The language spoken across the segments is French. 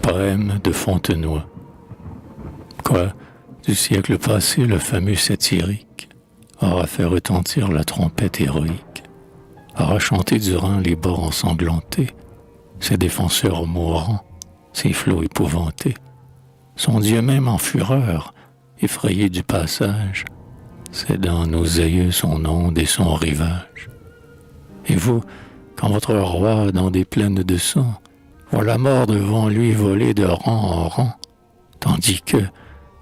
Poème de Fontenoy. Quoi, du siècle passé, le fameux satirique aura fait retentir la trompette héroïque, aura chanté durant les bords ensanglantés, ses défenseurs mourants, ses flots épouvantés, son Dieu même en fureur, effrayé du passage, cédant nos aïeux son onde et son rivage. Et vous, quand votre roi, dans des plaines de sang, voit la mort devant lui voler de rang en rang, tandis que,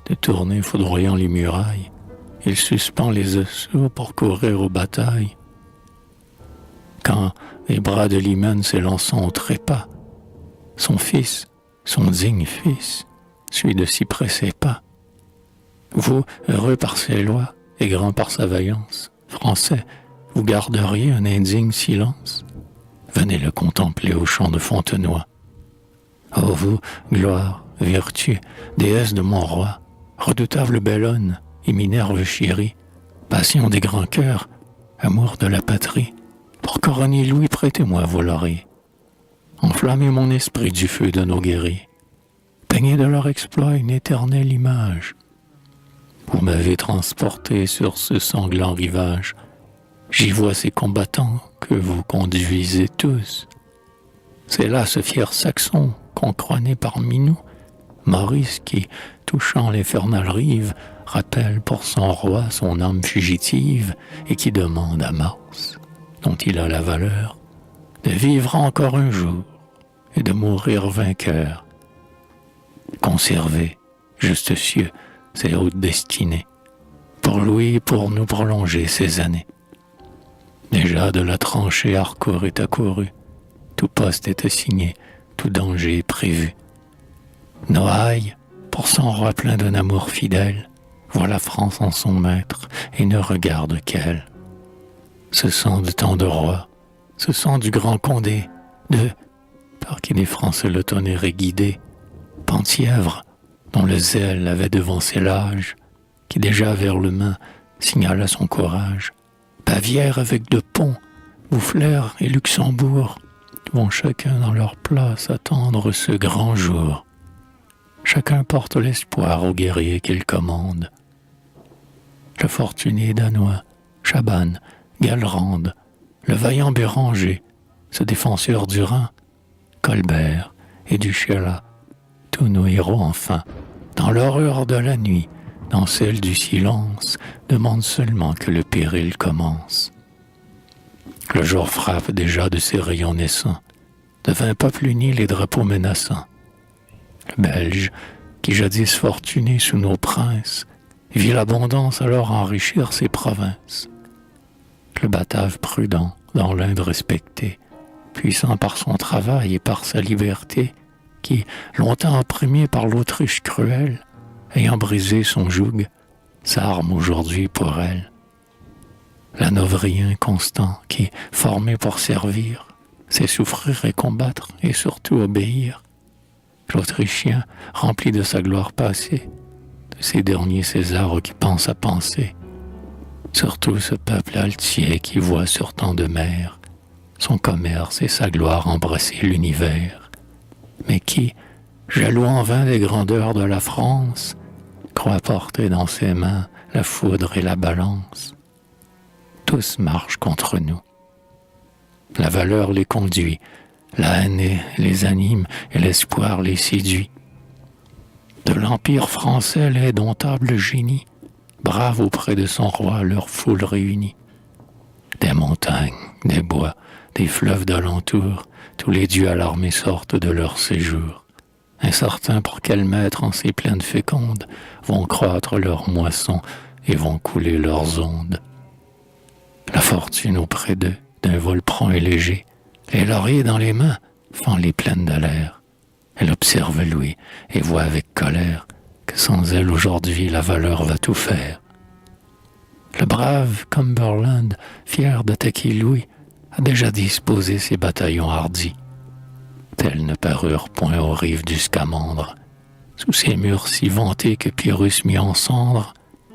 détourné foudroyant les murailles, il suspend les assauts pour courir aux batailles. Quand les bras de l'hymen s'élançant au trépas, son fils, son digne fils, suit de si près ses pas. Vous, heureux par ses lois et grand par sa vaillance, Français, vous garderiez un indigne silence? Venez le contempler au champ de Fontenoy. Ô vous, gloire, vertu, déesse de mon roi, redoutable bellonne et Minerve chérie, passion des grands cœurs, amour de la patrie, pour couronner Louis, prêtez-moi vos lauriers. Enflammez mon esprit du feu de nos guerriers. Peignez de leur exploit une éternelle image. Vous m'avez transporté sur ce sanglant rivage. J'y vois ces combattants que vous conduisez tous. C'est là ce fier Saxon qu'on croit né parmi nous, Maurice qui, touchant l'infernale rive, rappelle pour son roi son âme fugitive et qui demande à Mars, dont il a la valeur, de vivre encore un jour et de mourir vainqueur. Conservez, juste cieux, ces hautes destinées, pour Louis, pour nous prolonger ces années. Déjà de la tranchée Harcourt est accouru, tout poste est assigné, tout danger est prévu. Noailles, pour son roi plein d'un amour fidèle, voit la France en son maître et ne regarde qu'elle. Ce sang de tant de rois, ce sang du grand Condé, par qui les Français le tonnerre est guidé, Penthièvre, dont le zèle avait devancé l'âge, qui déjà vers le Main signala son courage, Bavière avec de Pont, Boufflers et Luxembourg, vont chacun dans leur place attendre ce grand jour. Chacun porte l'espoir aux guerriers qu'il commande. Le fortuné Danois, Chabannes, Gallerande, le vaillant Béranger, ce défenseur du Rhin, Colbert et Duchela, tous nos héros enfin, dans l'horreur de la nuit, dans celle du silence, demandent seulement que le péril commence. Le jour frappe déjà de ses rayons naissants, devint peuple uni les drapeaux menaçants. Le Belge, qui jadis fortuné sous nos princes, vit l'abondance alors enrichir ses provinces. Le Batave prudent, dans l'Inde respecté, puissant par son travail et par sa liberté, qui, longtemps opprimé par l'Autriche cruelle, ayant brisé son joug, s'arme aujourd'hui pour elle. L'Hanovrien constant, qui, formé pour servir, sait souffrir et combattre et surtout obéir. L'Autrichien, rempli de sa gloire passée, de ces derniers Césars qui pensent à penser. Surtout ce peuple altier qui voit sur tant de mers son commerce et sa gloire embrasser l'univers, mais qui, jaloux en vain des grandeurs de la France, croit porter dans ses mains la foudre et la balance. Tous marchent contre nous. La valeur les conduit, la haine les anime et l'espoir les séduit. De l'Empire français l'indomptable génie brave auprès de son roi leur foule réunie. Des montagnes, des bois, des fleuves d'alentour, tous les dieux à l'armée sortent de leur séjour. Incertains pour quel maître en ces plaines fécondes vont croître leurs moissons et vont couler leurs ondes. La fortune auprès d'eux, d'un vol prompt et léger, les lauriers dans les mains, fend les plaines de l'air. Elle observe Louis et voit avec colère que sans elle aujourd'hui la valeur va tout faire. Le brave Cumberland, fier d'attaquer Louis, a déjà disposé ses bataillons hardis. Tels ne parurent point aux rives du Scamandre. Sous ces murs si vantés que Pyrrhus mit en cendres,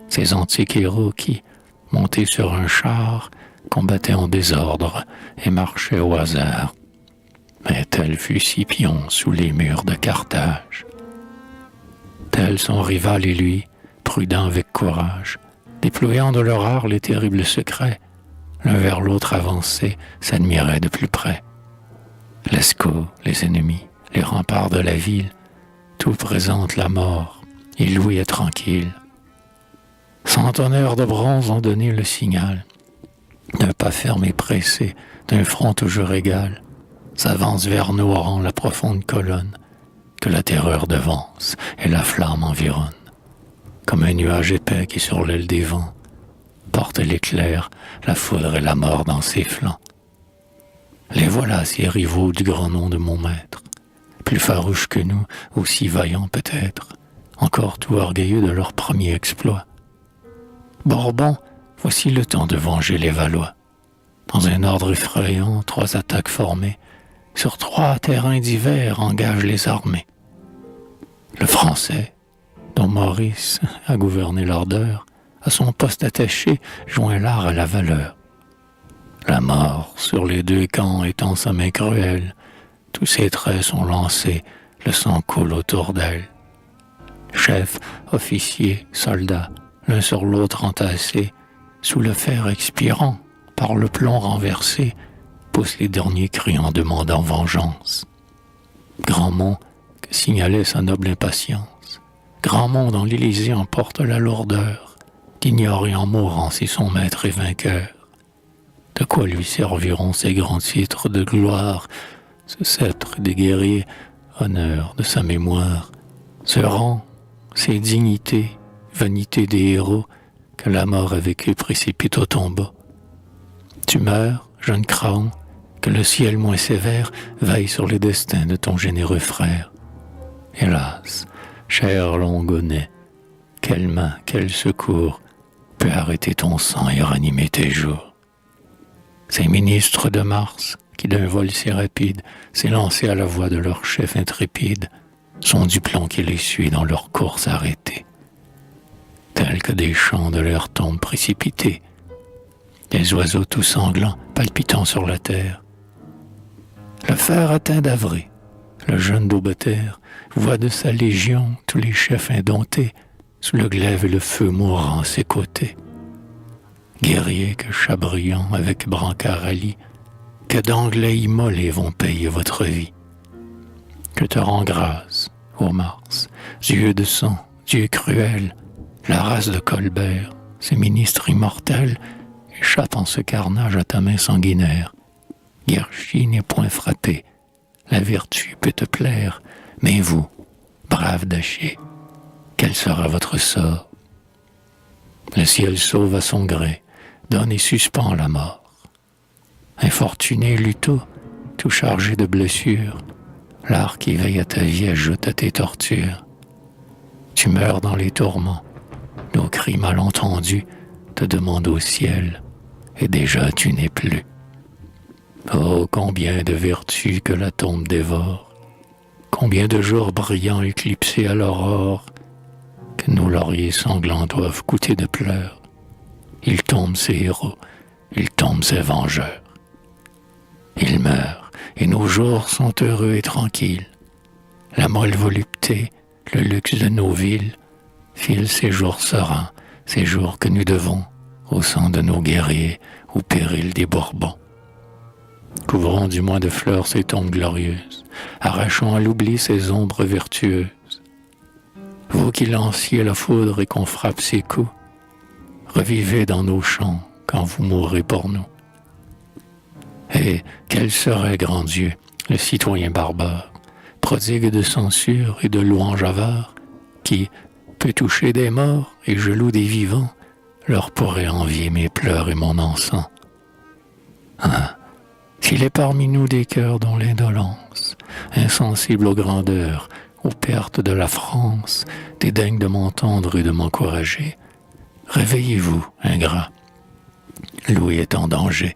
ces antiques héros qui, montés sur un char, combattaient en désordre et marchaient au hasard. Mais tel fut Scipion sous les murs de Carthage. Tel son rival et lui, prudent avec courage, déployant de leur art les terribles secrets, l'un vers l'autre avancés, s'admiraient de plus près. L'escaut, les ennemis, les remparts de la ville, tout présente la mort, et Louis est tranquille. Centenaires de bronze ont donné le signal. D'un pas ferme et pressé, d'un front toujours égal, s'avance vers nos rangs la profonde colonne, que la terreur devance et la flamme environne. Comme un nuage épais qui sur l'aile des vents porte l'éclair, la foudre et la mort dans ses flancs. Les voilà, ces rivaux du grand nom de mon maître, plus farouches que nous, aussi vaillants peut-être, encore tout orgueilleux de leur premier exploit. Bourbon, voici le temps de venger les Valois. Dans un ordre effrayant, 3 attaques formées, sur 3 terrains divers engagent les armées. Le Français, dont Maurice a gouverné l'ardeur, à son poste attaché, joint l'art à la valeur. La mort, sur les 2 camps étend sa main cruelle, tous ses traits sont lancés, le sang coule autour d'elle. Chefs, officiers, soldats, l'un sur l'autre entassés, sous le fer expirant, par le plomb renversé, poussent les derniers cris en demandant vengeance. Grand monde que signalait sa noble impatience. Grand monde dans l'Élysée emporte la lourdeur, qu'ignore et en mourant si son maître est vainqueur. De quoi lui serviront ces grands titres de gloire, ce sceptre des guerriers, honneur de sa mémoire, ce rang, ces dignités, vanité des héros, que la mort avec eux précipite au tombeau. Tu meurs, jeune Craon, que le ciel moins sévère veille sur les destins de ton généreux frère. Hélas, cher Longonnet, quelle main, quel secours peut arrêter ton sang et ranimer tes jours? Ces ministres de Mars, qui d'un vol si rapide s'élancés à la voix de leur chef intrépide, sont du plomb qui les suit dans leur course arrêtée. Tels que des chants de leur tombe précipités, des oiseaux tout sanglants palpitant sur la terre. Le fer atteint d'Avrée, le jeune d'Aubetière voit de sa légion tous les chefs indomptés, sous le glaive et le feu mourant à ses côtés. Guerriers que Chabriand avec Brancard allie, que d'Anglais immolés vont payer votre vie. Que te rend grâce, ô Mars, Dieu de sang, Dieu cruel, la race de Colbert, ces ministres immortels, échappe en ce carnage à ta main sanguinaire. Guerchi n'est point frappé, la vertu peut te plaire, mais vous, brave Dachier, quel sera votre sort? Le ciel sauve à son gré, donne et suspend la mort. Infortuné Luto, tout chargé de blessures, l'art qui veille à ta vie ajoute à tes tortures. Tu meurs dans les tourments, nos cris mal entendus te demandent au ciel, et déjà tu n'es plus. Oh, combien de vertus que la tombe dévore, combien de jours brillants éclipsés à l'aurore, que nos lauriers sanglants doivent goûter de pleurs. Ils tombent ces héros, ils tombent ces vengeurs. Ils meurent, et nos jours sont heureux et tranquilles. La molle volupté, le luxe de nos villes, filent ces jours sereins, ces jours que nous devons au sang de nos guerriers, au péril des Bourbons. Couvrons du moins de fleurs ces tombes glorieuses, arrachons à l'oubli ces ombres vertueuses. Vous qui lanciez la foudre et qu'on frappe ses coups, revivez dans nos champs quand vous mourrez pour nous. Et quel serait, grand Dieu, le citoyen barbare, prodigue de censure et de louanges avares, qui peut toucher des morts et jaloux des vivants, leur pourrait envier mes pleurs et mon encens. Hein, s'il est parmi nous des cœurs dont l'indolence, insensible aux grandeurs, aux pertes de la France, dédaigne de m'entendre et de m'encourager, réveillez-vous, ingrats. Louis est en danger.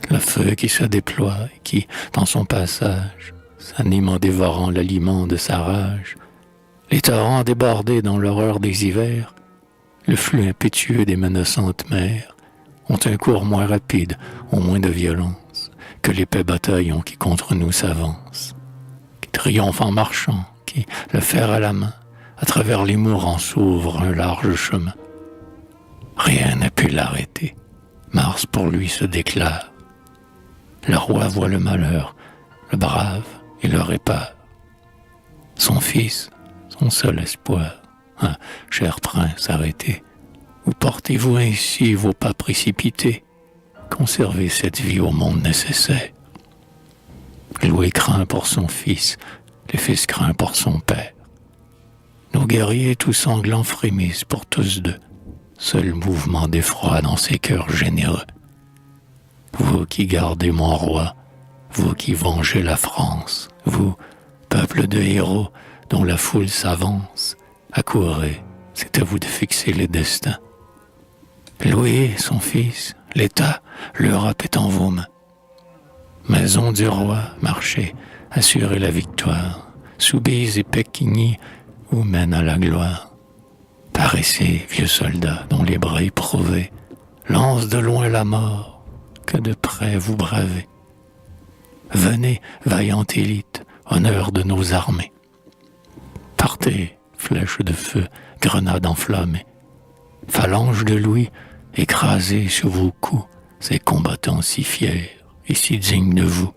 Le feu qui se déploie et qui, dans son passage, s'anime en dévorant l'aliment de sa rage, les torrents débordés dans l'horreur des hivers, le flux impétueux des menaçantes mers, ont un cours moins rapide, ont moins de violence, que l'épais bataillon qui contre nous s'avance, qui triomphe en marchant, qui, le fer à la main, à travers les mourants s'ouvre un large chemin. Rien n'a pu l'arrêter. Mars pour lui se déclare. Le roi voit le malheur, le brave et le répare. Son fils, son seul espoir. Ah, cher prince, arrêtez. Où portez-vous ainsi vos pas précipités? Conservez cette vie au monde nécessaire. Louis craint pour son fils, le fils craint pour son père. Nos guerriers tout sanglants frémissent pour tous deux. Seul mouvement d'effroi dans ces cœurs généreux. Vous qui gardez mon roi, vous qui vengez la France, vous, peuple de héros dont la foule s'avance, accourez, c'est à vous de fixer les destins. Louis, son fils, l'État, l'Europe est en vos mains. Maison du roi, marchez, assurez la victoire. Soubise et Péquigny vous mènent à la gloire. Paraissez, vieux soldats, dont les bras éprouvés lancent de loin la mort, que de près vous bravez. Venez, vaillante élite, honneur de nos armées. Partez, flèches de feu, grenades enflammées. Phalanges de Louis, écrasées sur vos coups, ces combattants si fiers et si dignes de vous.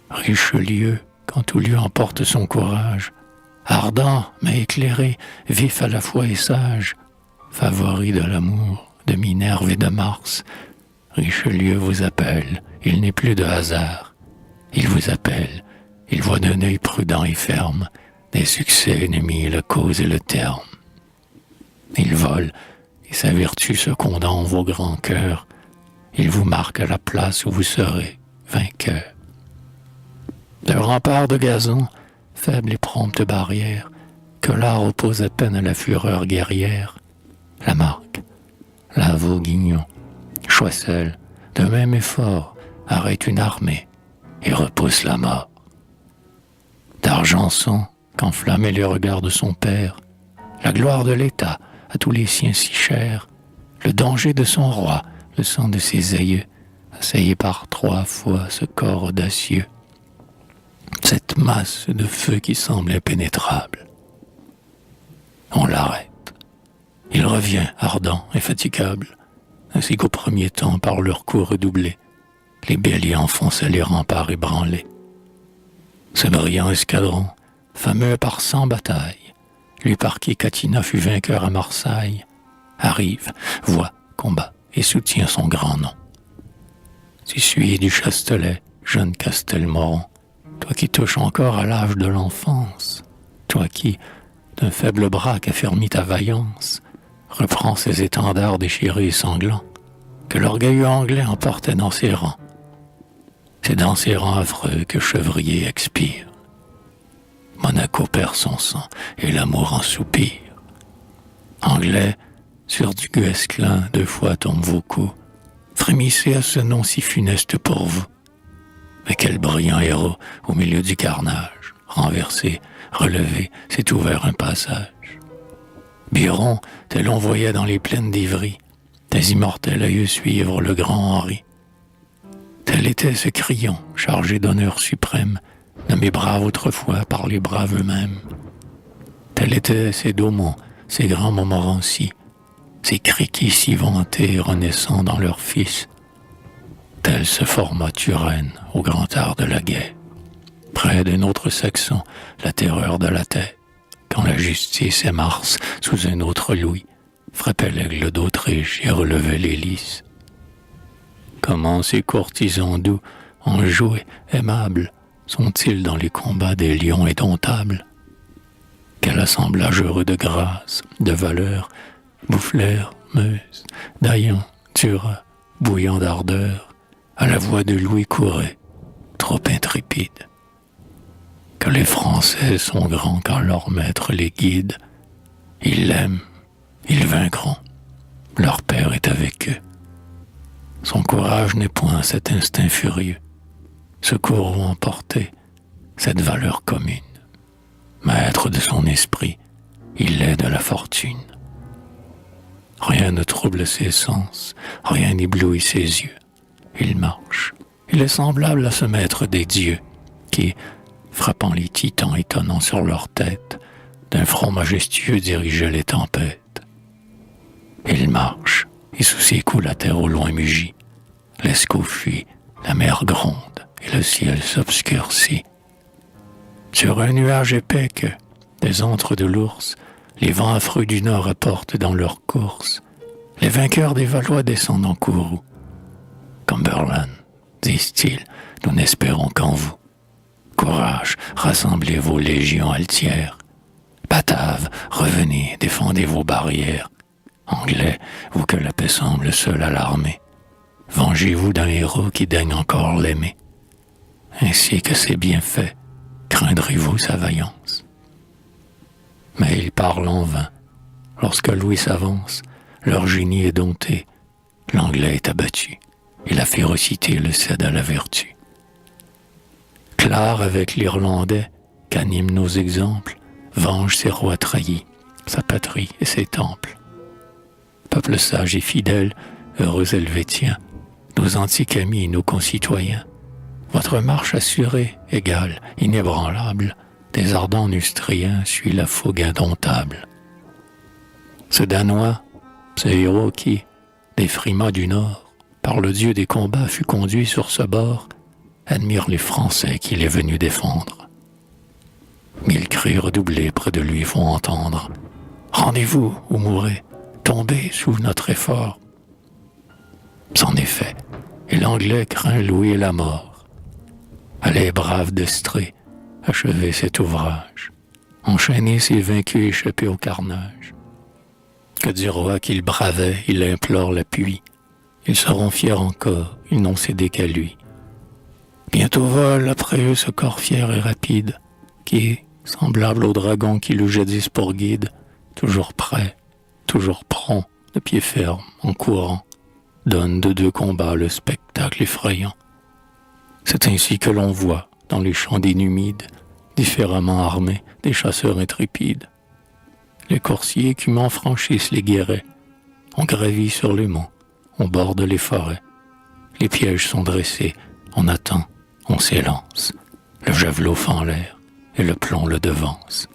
Richelieu, quand tout lieu emporte son courage, ardent mais éclairé, vif à la fois et sage, favori de l'amour, de Minerve et de Mars, Richelieu vous appelle, il n'est plus de hasard. Il vous appelle, il voit d'un œil prudent et ferme des succès ennemis, la cause et le terme. Il vole, et sa vertu secondant vos grands cœurs, il vous marque à la place où vous serez vainqueur. De remparts de gazon, faible et prompte barrière, que l'art oppose à peine à la fureur guerrière, la marque, la Vauguignon, Choiseul, de même effort, arrête une armée et repousse la mort. D'Argenson, qu'enflammaient les regards de son père, la gloire de l'État, à tous les siens si chers, le danger de son roi, le sang de ses aïeux, assaillé par 3 fois ce corps audacieux. Cette masse de feu qui semble impénétrable. On l'arrête. Il revient, ardent, infatigable, ainsi qu'au premier temps par leur coup redoublé. Les béliers enfonçaient les remparts ébranlés. Ce brillant escadron, fameux par 100 batailles, lui par qui Catinat fut vainqueur à Marseille, arrive, voit, combat et soutient son grand nom. Tu suis du Chastelet, jeune Castelmoron, toi qui touches encore à l'âge de l'enfance, toi qui, d'un faible bras qu'affermit ta vaillance, reprends ces étendards déchirés et sanglants, que l'orgueilleux anglais emportait dans ses rangs. C'est dans ces rangs affreux que Chevrier expire. Monaco perd son sang et l'amour en soupire. Anglais, sur du Guesclin 2 fois tombent vos coups. Frémissez à ce nom si funeste pour vous. Mais quel brillant héros au milieu du carnage, renversé, relevé, s'est ouvert un passage. Biron, tel on voyait dans les plaines d'Ivry, tes immortels yeux suivre le grand Henri. Tel était ce Crillon, chargé d'honneur suprême, nommé brave autrefois par les braves eux-mêmes. Tel étaient ces Daumont, ces grands Montmorency, ces Créquy si vantés renaissant dans leurs fils. Tel se forma Turenne au grand art de la guerre. Près d'un autre Saxon, la terreur de la terre, quand la justice et Mars, sous un autre Louis, frappait l'aigle d'Autriche et relevait les lys. Comment ces courtisans doux, enjoués, aimables, sont-ils dans les combats des lions indomptables? Quel assemblage heureux de grâce, de valeur, Boufflers, Meuse, Daillon, Turin, bouillant d'ardeur, à la voix de Louis courait, trop intrépide. Que les Français sont grands quand leur maître les guide. Ils l'aiment, ils vaincront. Leur père est avec eux. Son courage n'est point cet instinct furieux. Secours ou emporter cette valeur commune. Maître de son esprit, il est de la fortune. Rien ne trouble ses sens, rien n'éblouit ses yeux. Il marche, Il est semblable à ce maître des dieux qui, frappant les titans étonnants sur leur tête, d'un front majestueux dirigeait les tempêtes. Il marche, et sous ses coups la terre au loin mugit. L'escaut fuit, la mer gronde, et le ciel s'obscurcit. Sur un nuage épais que, des antres de l'ours, les vents affreux du nord apportent dans leur course, les vainqueurs des Valois descendent en courroux. Cumberland, disent-ils, nous n'espérons qu'en vous. Courage, rassemblez vos légions altières. Bataves, revenez, défendez vos barrières. Anglais, vous que la paix semble seule alarmer, vengez-vous d'un héros qui daigne encore l'aimer. Ainsi que ses bienfaits, craindrez-vous sa vaillance. Mais ils parlent en vain. Lorsque Louis s'avance, leur génie est dompté, l'Anglais est abattu, et la férocité le cède à la vertu. Clare avec l'Irlandais, qu'animent nos exemples, venge ses rois trahis, sa patrie et ses temples. Peuple sage et fidèle, heureux Helvétiens, nos antiques amis et nos concitoyens, votre marche assurée, égale, inébranlable, des ardents Neustriens suit la fougue indomptable. Ce Danois, ce héros qui, des frimas du Nord, par le dieu des combats fut conduit sur ce bord, admire les Français qu'il est venu défendre. 1000 cris redoublés près de lui font entendre. Rendez-vous ou mourrez, tombez sous notre effort. C'en est fait, et l'Anglais craint Louis et la mort. Allez, braves d'Estrée, achevez cet ouvrage, enchaînez ces vaincus échappés au carnage. Que du roi qu'il bravait, il implore l'appui. Ils seront fiers encore, ils n'ont cédé qu'à lui. Bientôt vole après eux ce corps fier et rapide, qui, semblable au dragon qui l'eut jadis pour guide, toujours prêt, toujours prompt, de pied ferme, en courant, donne de deux combats le spectacle effrayant. C'est ainsi que l'on voit, dans les champs des Numides, différemment armés, des chasseurs intrépides. Les coursiers écumants franchissent les guérets, on gravit sur les monts, on borde les forêts. Les pièges sont dressés, on attend, on s'élance. Le javelot fend l'air, et le plomb le devance.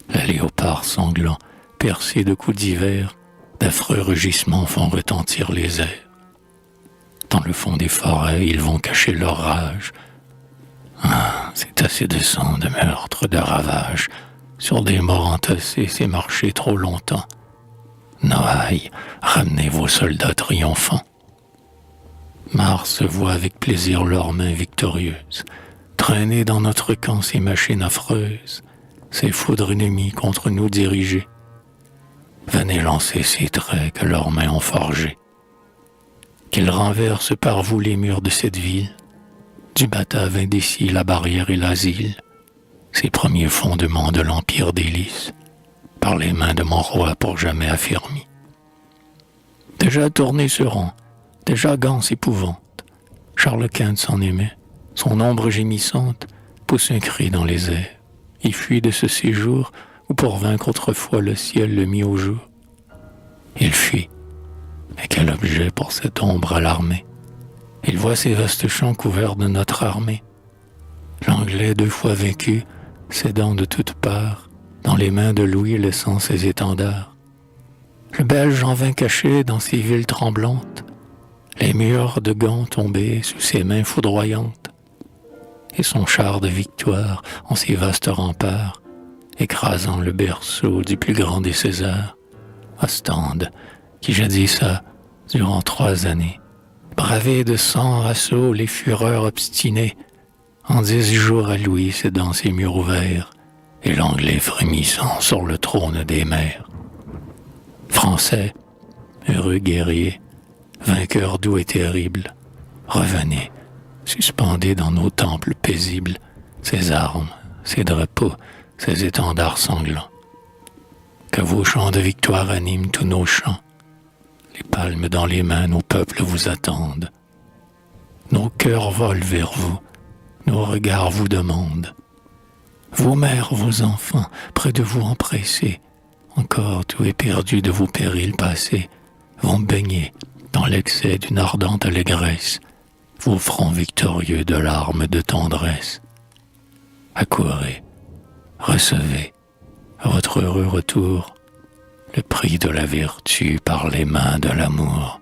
Les léopards sanglants, percés de coups d'hiver, d'affreux rugissements font retentir les airs. Dans le fond des forêts, ils vont cacher leur rage. Ah, c'est assez de sang, de meurtre, de ravage. Sur des morts entassés, c'est marcher trop longtemps. Noailles, ramenez vos soldats triomphants. Mars voit avec plaisir leurs mains victorieuses, traîner dans notre camp ces machines affreuses, ces foudres ennemies contre nous dirigées. Venez lancer ces traits que leurs mains ont forgés. Qu'ils renversent par vous les murs de cette ville, du Batave indécis la barrière et l'asile, ces premiers fondements de l'empire d'Hélice, par les mains de mon roi pour jamais affermis. Déjà tournés se rond, déjà ganse épouvante, Charles Quint s'en aimait, son ombre gémissante pousse un cri dans les airs. Il fuit de ce séjour où pour vaincre autrefois le ciel le mit au jour. Il fuit, mais quel objet pour cette ombre alarmée. Il voit ces vastes champs couverts de notre armée. L'Anglais 2 fois vaincu, cédant de toutes parts, dans les mains de Louis laissant ses étendards. Le Belge en vint caché dans ses villes tremblantes, les murs de Gand tombés sous ses mains foudroyantes, et son char de victoire en ses vastes remparts, écrasant le berceau du plus grand des Césars, Ostende, qui jadis a, durant 3 années, bravé de 100 assauts les fureurs obstinées, en 10 jours à Louis cédant ses murs ouverts, et l'Anglais frémissant sur le trône des mers. Français, heureux guerriers, vainqueurs doux et terribles, revenez, suspendez dans nos temples paisibles ces armes, ces drapeaux, ces étendards sanglants. Que vos chants de victoire animent tous nos chants. Les palmes dans les mains, nos peuples vous attendent. Nos cœurs volent vers vous, nos regards vous demandent. Vos mères, vos enfants, près de vous empressés, encore tout éperdus de vos périls passés, vont baigner dans l'excès d'une ardente allégresse, vos fronts victorieux de larmes de tendresse. Accourez, recevez, à votre heureux retour, le prix de la vertu par les mains de l'amour.